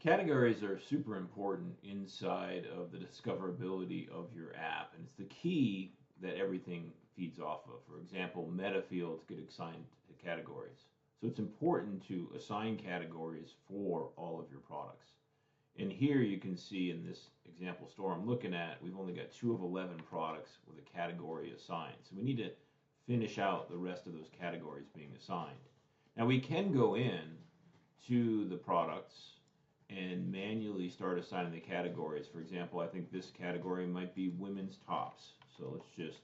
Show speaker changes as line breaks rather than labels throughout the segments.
Categories are super important inside of the discoverability of your app, and it's the key that everything feeds off of. For example, meta fields get assigned to categories. So it's important to assign categories for all of your products. And here you can see in this example store I'm looking at, we've only got 2 of 11 products with a category assigned. So we need to finish out the rest of those categories being assigned. Now we can go in to the products and manually start assigning the categories. For example, I think this category might be women's tops. So let's just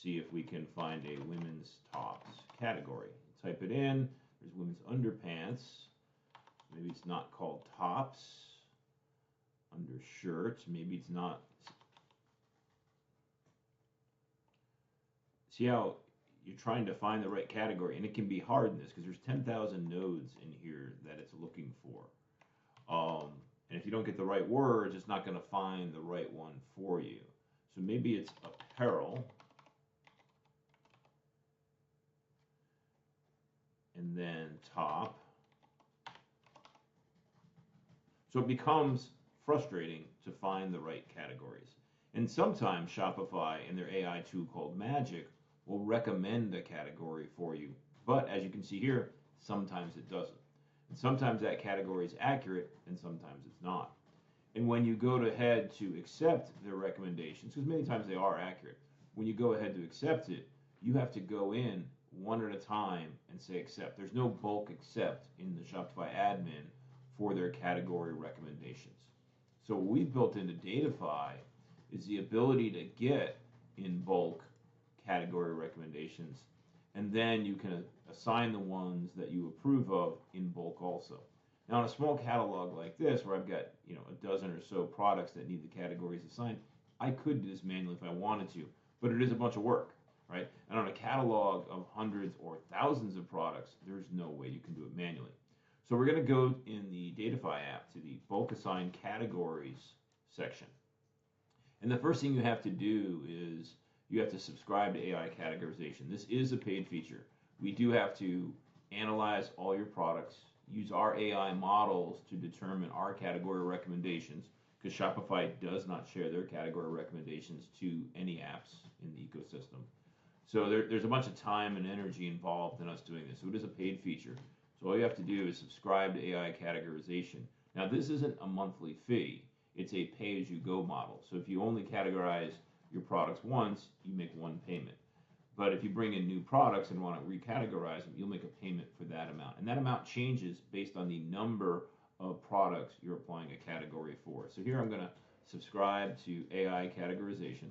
see if we can find a women's tops category. Type it in. There's women's underpants. Maybe it's not called tops. Undershirts. Maybe it's not. See how you're trying to find the right category, and it can be hard in this because there's 10,000 nodes in here that it's looking for. And if you don't get the right words, it's not going to find the right one for you. So maybe it's apparel. And then top. So it becomes frustrating to find the right categories. And sometimes Shopify and their AI tool called Magic will recommend a category for you. But as you can see here, sometimes it doesn't. And sometimes that category is accurate and sometimes it's not. And when you go ahead to accept their recommendations, because many times they are accurate, when you go ahead to accept it, you have to go in one at a time and say accept. There's no bulk accept in the Shopify admin for their category recommendations. So what we've built into Datify is the ability to get in bulk category recommendations, and then you can assign the ones that you approve of in bulk also. Now, on a small catalog like this, where I've got a dozen or so products that need the categories assigned, I could do this manually if I wanted to, but it is a bunch of work, right? And on a catalog of hundreds or thousands of products, there's no way you can do it manually. So we're going to go in the Datify app to the bulk assigned categories section. And the first thing you have to do is you have to subscribe to AI categorization. This is a paid feature. We do have to analyze all your products, use our AI models to determine our category recommendations, because Shopify does not share their category recommendations to any apps in the ecosystem. So there's a bunch of time and energy involved in us doing this. So it is a paid feature. So all you have to do is subscribe to AI categorization. Now this isn't a monthly fee. It's a pay-as-you-go model. So if you only categorize your products once, you make one payment. But if you bring in new products and want to recategorize them, you'll make a payment for that amount. And that amount changes based on the number of products you're applying a category for. So here I'm going to subscribe to AI categorization.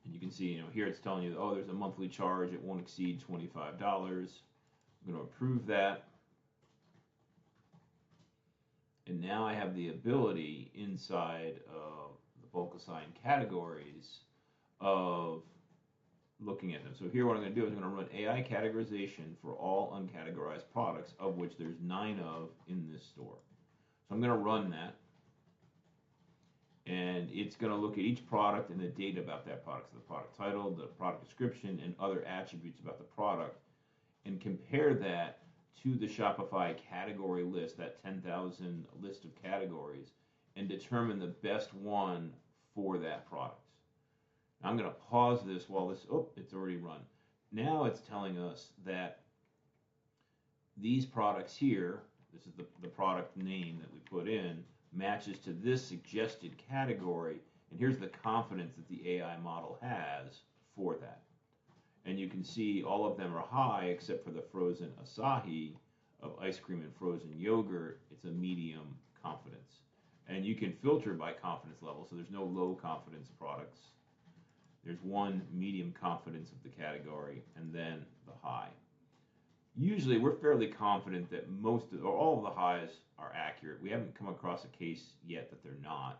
And you can see, here it's telling you, oh, there's a monthly charge. It won't exceed $25. I'm going to approve that. And now I have the ability inside of the bulk assigned categories of looking at them. So here what I'm going to do is I'm going to run AI categorization for all uncategorized products, of which there's 9 of in this store. So I'm going to run that. And it's going to look at each product and the data about that product. So the product title, the product description, and other attributes about the product, and compare that to the Shopify category list, that 10,000 list of categories, and determine the best one for that product. Now I'm going to pause this while this, it's already run. Now it's telling us that these products here, this is the product name that we put in, matches to this suggested category, and here's the confidence that the AI model has for that. And you can see all of them are high except for the frozen Asahi of ice cream and frozen yogurt. It's a medium confidence. And you can filter by confidence level, so there's no low confidence products. There's one medium confidence of the category, and then the high. Usually we're fairly confident that most of, or all of the highs are accurate. We haven't come across a case yet that they're not.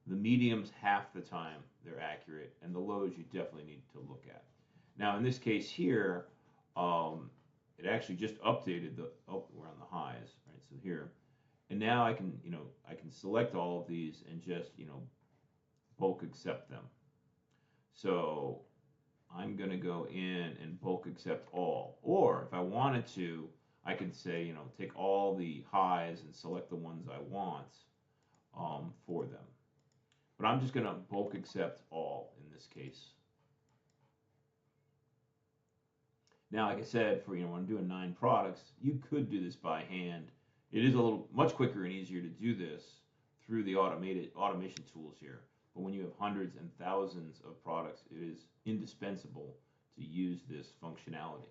The mediums, half the time they're accurate, and the lows you definitely need to look at. Now in this case here, it actually just updated the, we're on the highs, right? So here, and now I can, I can select all of these and just, bulk accept them. So I'm going to go in and bulk accept all. Or if I wanted to, I could say, take all the highs and select the ones I want for them. But I'm just going to bulk accept all in this case. Now, like I said, for when I'm doing 9 products, you could do this by hand. It is a little much quicker and easier to do this through the automation tools here. But when you have hundreds and thousands of products, it is indispensable to use this functionality.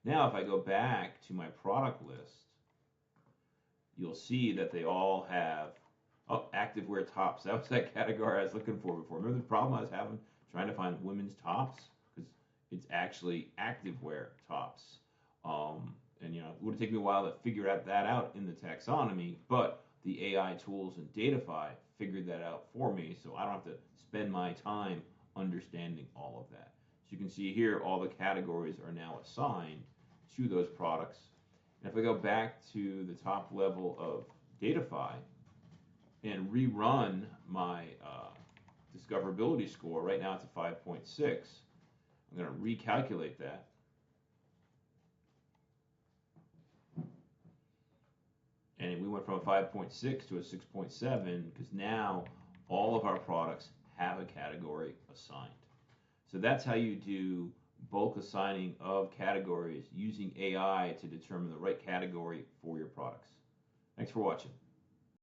Now, if I go back to my product list, you'll see that they all have activewear tops. That was that category I was looking for before. Remember the problem I was having trying to find women's tops? Because it's actually activewear tops. And it would have taken me a while to figure that out in the taxonomy, but the AI tools and Datify figured that out for me, so I don't have to spend my time understanding all of that. So you can see here all the categories are now assigned to those products. And if I go back to the top level of Datify and rerun my discoverability score, right now it's a 5.6. I'm going to recalculate that. And we went from a 5.6 to a 6.7 because now all of our products have a category assigned. So that's how you do bulk assigning of categories using AI to determine the right category for your products. Thanks for watching.